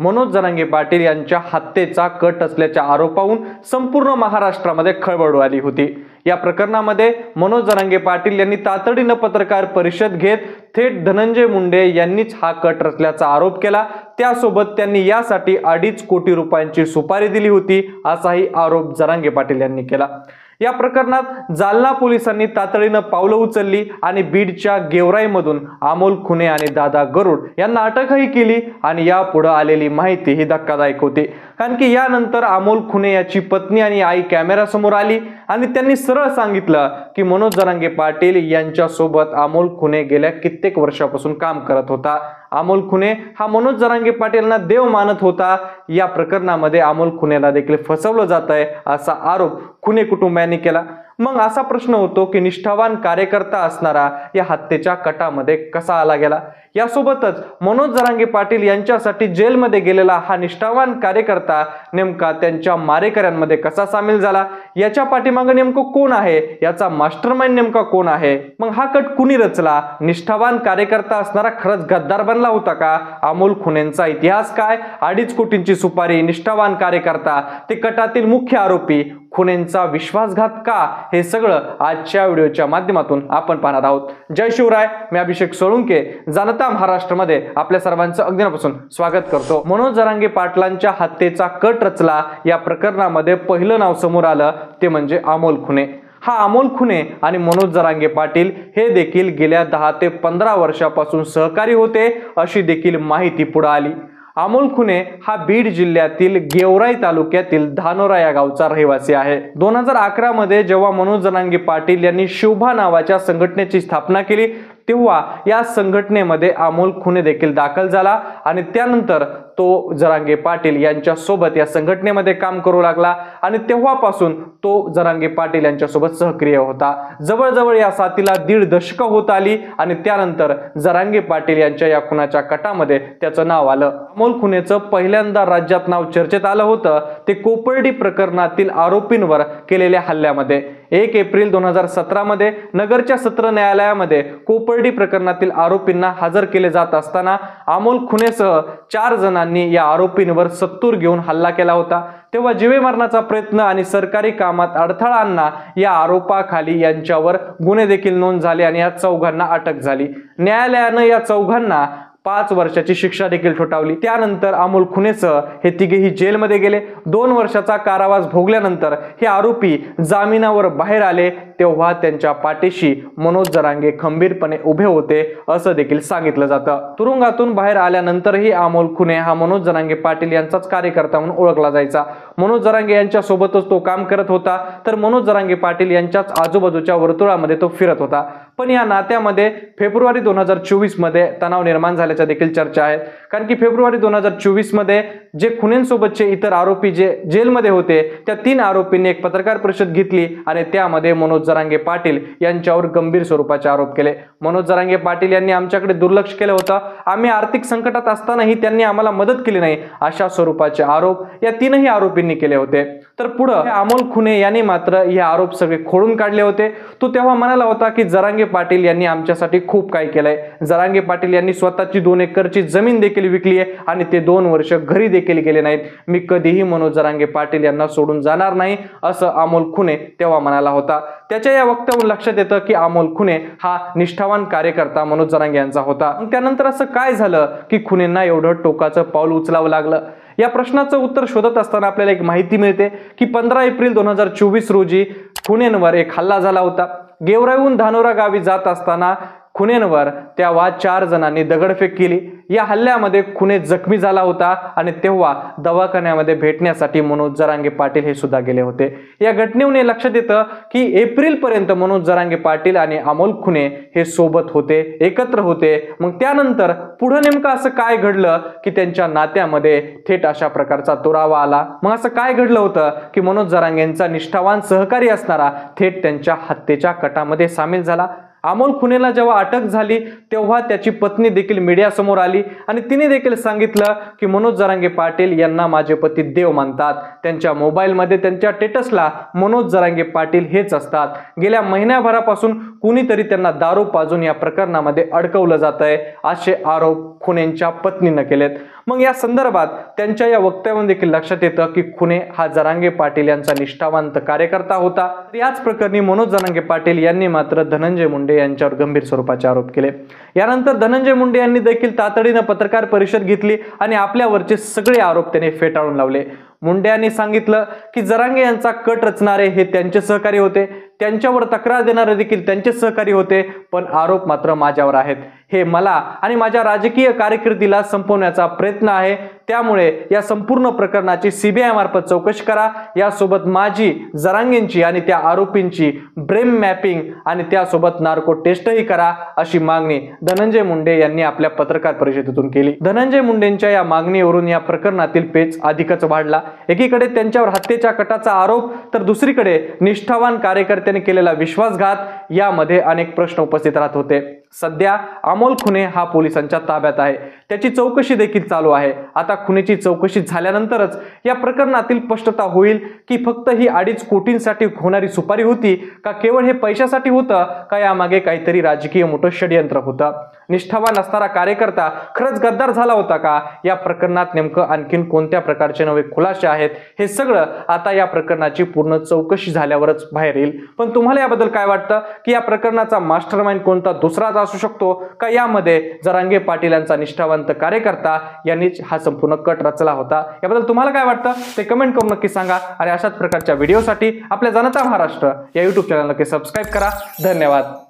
मनोज जरांगे पाटील यांच्या हत्येचा कट असल्याच्या आरोपावरून संपूर्ण महाराष्ट्रामध्ये खळबळ उडाली होती। या प्रकरणामध्ये मनोज जरांगे पाटील यांनी तातडीने पत्रकार परिषद घेत थेट धनंजय मुंडे यांनीच हा कट रचल्याचा आरोप केला। त्यासोबत त्यांनी यासाठी 2.5 कोटी रुपयांची सुपारी दिली होती असाही आरोप जरांगे पाटील यांनी केला। या प्रकरणात जालना पोलिसांनी तातडीने पावलं उचलली आणि बीडच्या गेवराईमधून अमोल खुने आणि दादा गरुड यांना अटकही केली आणि यापुढे आलेली माहिती ही धक्कादायक होती। कारण की यानंतर अमोल खुने याची पत्नी आणि आई कॅमेऱ्यासमोर आली आणि त्यांनी सरळ सांगितलं की मनोज जरांगे पाटील यांच्या सोबत अमोल खुने गेल्या कित्येक वर्षापासून काम करत होता। अमोल खुने हा मनोज जरांगे पाटीलांना देव मानत होता। या प्रकरणामध्ये अमोल खुनेला देखील फसवलं जात आहे असा आरोप खुने कुटुंबियांनी केला। मग असा प्रश्न होतो की निष्ठावान कार्यकर्ता असणारा या हत्येच्या कटामध्ये कसा आला गेला। यासोबतच मनोज जरांगे पाटील यांच्यासाठी जेलमध्ये गेलेला हा निष्ठावान कार्यकर्ता नेमका त्यांच्या मारेकऱ्यांमध्ये कसा सामील झाला, याच्या पाठीमागे नेमकं कोण आहे, याचा मास्टरमाइंड नेमका कोण आहे, मग हा कट कुणी रचला, निष्ठावान कार्यकर्ता असणारा खरंच गद्दार बनला होता का, अमोल खुनेंचा इतिहास काय, 2.5 कोटींची सुपारी, निष्ठावान कार्यकर्ता, ते कटातील मुख्य आरोपी, खुनेंचा विश्वासघात का, हे सगळं आजच्या व्हिडिओच्या माध्यमातून आपण पाहणार आहोत। जय शिवराय, मी अभिषेक सोळुंके जनता महाराष्ट्रामध्ये आपल्या सर्वांचं अगदी मनापासून स्वागत करतो। मनोज जरांगे पाटलांच्या हत्येचा कट रचला या प्रकरणामध्ये पहिलं नाव समोर आलं ते म्हणजे अमोल खुने। हा अमोल खुने आणि मनोज जरांगे पाटील हे देखील गेल्या 10 ते 15 वर्षापासून सहकारी होते अशी देखील माहिती पुढे आली। अमोल खुने हा बीड जिल्ह्यातील गेवराई तालुक्यातील धानोरा या गावचा रहिवासी आहे। 2011 मध्ये जेव्हा मनोज जरांगे पाटील यांनी शोभा नावाच्या संघटनेची स्थापना केली तेव्हा या संघटनेमध्ये अमोल खुने देखील दाखल झाला आणि त्यानंतर तो जरांगे पाटील यांच्या सोबत या संघटनेमध्ये काम करू लागला आणि तेव्हापासून तो जरांगे पाटील यांच्या सोबत सहक्रिय होता। जवळजवळ या साथीला 1.5 दशक होत आली आणि त्यानंतर जरांगे पाटील यांच्या या खुनाच्या कटामध्ये त्याचं नाव आलं। अमोल खुनेचं पहिल्यांदा राज्यात नाव चर्चेत आलं होतं ते कोपर्डी प्रकरणातील आरोपींवर केलेल्या हल्ल्यामध्ये। 1 एप्रिल 2017 मध्ये नगरच्या सत्र न्यायालयामध्ये कोपर्डी प्रकरणातील आरोपींना हजर केले जात असताना अमोल खुनेसह 4 जणांनी या आरोपींवर सत्तूर घेऊन हल्ला केला होता। तेव्हा जीवे मारण्याचा प्रयत्न आणि सरकारी कामात अडथळा आणणं या आरोपाखाली यांच्यावर गुन्हे देखील नोंद झाले आणि या 4घांना अटक झाली। न्यायालयाने या 4घांना 5 वर्षाची शिक्षा देखील ठोठावली। त्यानंतर अमोल खुनेसह हे तिघेही जेलमध्ये गेले। 2 वर्षाचा कारावास भोगल्यानंतर हे आरोपी जामिनावर बाहेर आले तेव्हा त्यांच्या पाठीशी मनोज जरांगे खंबीरपणे उभे होते असं देखील सांगितलं जातं। तुरुंगातून बाहेर आल्यानंतरही अमोल खुने हा मनोज जरांगे पाटील यांचाच कार्यकर्ता म्हणून ओळखला जायचा। मनोज जरांगे यांच्या सोबतच तो काम करत होता तर मनोज जरांगे पाटील यांच्याच आजूबाजूच्या वर्तुळामध्ये तो फिरत होता। पण या नात्यामध्ये फेब्रुवारी 2024 मध्ये तणाव निर्माण झाल्याच्या देखील चर्चा आहेत। कारण की फेब्रुवारी 2024 मध्ये जे खुनेंसोबतचे इतर आरोपी जे जेलमध्ये होते त्या 3 आरोपींनी एक पत्रकार परिषद घेतली आणि त्यामध्ये मनोज जरांगे पाटील यांच्यावर गंभीर स्वरूपाचे आरोप केले। मनोज जरांगे पाटील यांनी आमच्याकडे दुर्लक्ष केलं होतं, आम्ही आर्थिक संकटात असतानाही त्यांनी आम्हाला मदत केली नाही, अशा स्वरूपाचे आरोप या 3ही आरोपींनी केले होते। तर पुढे अमोल खुने यांनी मात्र हे आरोप सगळे खोडून काढले होते। तो तेव्हा म्हणाला होता की जरांगे पाटील यांनी आमच्यासाठी खूप काही केलंय। जरांगे पाटील यांनी स्वतःची 2 एकरची जमीन देखील विकली आहे आणि ते 2 वर्ष घरी देखील गेले नाहीत। मी कधीही मनोज जरांगे पाटील यांना सोडून जाणार नाही असं अमोल खुने तेव्हा म्हणाला होता। त्याच्या या वक्तव्यावरून लक्षात येतं की अमोल खुने हा निष्ठावान कार्यकर्ता मनोज जरांगे यांचा होता। त्यानंतर असं काय झालं की खुनेंना एवढं टोकाचं पाऊल उचलावं लागलं? या प्रश्नाचं उत्तर शोधत असताना आपल्याला एक माहिती मिळते की 15 एप्रिल 2024 रोजी खुनेंवर एक हल्ला झाला होता। गेवराईहून धानोरा गावी जात असताना खुनेंवर तेव्हा 4 जणांनी दगडफेक केली। या हल्ल्यामध्ये खुने जखमी झाला होता आणि तेव्हा दवाखान्यामध्ये भेटण्यासाठी मनोज जरांगे पाटील हे सुद्धा गेले होते। या घटनेवरून लक्षात येतं की एप्रिल पर्यंत मनोज जरांगे पाटील आणि अमोल खुने हे सोबत होते, एकत्र होते। मग त्यानंतर पुढे नेमकं असं काय घडलं की त्यांच्या नात्यामध्ये थेट अशा प्रकारचा दुरावा आला? मग असं काय घडलं होतं की मनोज जरांगेंचा निष्ठावान सहकारी असणारा थेट त्यांच्या हत्येच्या कटामध्ये सामील झाला? अमोल खुनेला जेव्हा अटक झाली तेव्हा त्याची पत्नी देखील मीडिया समोर आली आणि तिने देखील सांगितलं की मनोज जरांगे पाटील यांना माझे पती देव मानतात। त्यांच्या मोबाईलमध्ये त्यांच्या स्टेटसला मनोज जरांगे पाटील हेच असतात। गेल्या महिन्याभरापासून कुणीतरी त्यांना दारू पाजून या प्रकरणामध्ये अडकवलं जात आहे, असे आरोप खुनेंच्या पत्नीनं केलेत। मग या संदर्भात त्यांच्या या वक्तव्यावरून देखील लक्षात येतं की खुने हा जरांगे पाटील यांचा निष्ठावंत कार्यकर्ता होता। याच प्रकरणी मनोज जरांगे पाटील यांनी मात्र धनंजय मुंडे यांच्यावर गंभीर स्वरूपाचे आरोप केले। यानंतर धनंजय मुंडे यांनी देखील तातडीनं पत्रकार परिषद घेतली आणि आपल्यावरचे सगळे आरोप त्यांनी फेटाळून लावले। मुंडे यांनी सांगितलं की जरांगे यांचा कट रचणारे हे त्यांचे सहकारी होते, त्यांच्यावर तक्रार देणारे देखील त्यांचे सहकारी होते, पण आरोप मात्र माझ्यावर आहेत। हे मला आणि माझ्या राजकीय कारकिर्दीला संपवण्याचा प्रयत्न आहे, त्यामुळे या संपूर्ण प्रकरणाची सीबीआय मार्फत चौकशी करा। यासोबत माझी, जरांगेंची आणि त्या आरोपींची ब्रेन मॅपिंग आणि त्यासोबत नार्को टेस्टही करा, अशी मागणी धनंजय मुंडे यांनी आपल्या पत्रकार परिषदेतून केली। धनंजय मुंडेंच्या या मागणीवरून या प्रकरणातील पेच अधिकच वाढला। एकीकडे त्यांच्यावर हत्येच्या कटाचा आरोप, तर दुसरीकडे निष्ठावान कार्यकर्त्यांनी केलेला विश्वासघात, यामध्ये अनेक प्रश्न उपस्थित राहत होते। सध्या अमोल खुने हा पोलिसांच्या ताब्यात आहे, त्याची चौकशी देखील चालू आहे। आता खुनेची चौकशी झाल्यानंतरच या प्रकरणातील स्पष्टता होईल की फक्त ही 2.5 कोटींसाठी होणारी सुपारी होती का केवळ हे पैशासाठी होतं का यामागे काहीतरी राजकीय मोठं षडयंत्र होतं। निष्ठावान असणारा कार्यकर्ता खरंच गद्दार झाला होता का? या प्रकरणात नेमकं आणखीन कोणत्या प्रकारचे नवे खुलासे आहेत, हे सगळं आता या प्रकरणाची पूर्ण चौकशी झाल्यावरच बाहेर येईल। पण तुम्हाला याबद्दल काय वाटतं की या प्रकरणाचा मास्टरमाइंड कोणता दुसराच असू शकतो का यामध्ये जरांगे पाटील यांचा निष्ठावंत कार्यकर्ता यांनीच हा संपूर्ण कट रचला होता? याबद्दल तुम्हाला काय वाटतं ते कमेंट करून नक्की सांगा आणि अशाच प्रकारच्या व्हिडिओसाठी आपल्या जनता महाराष्ट्र या YouTube चॅनलला सबस्क्राइब करा। धन्यवाद।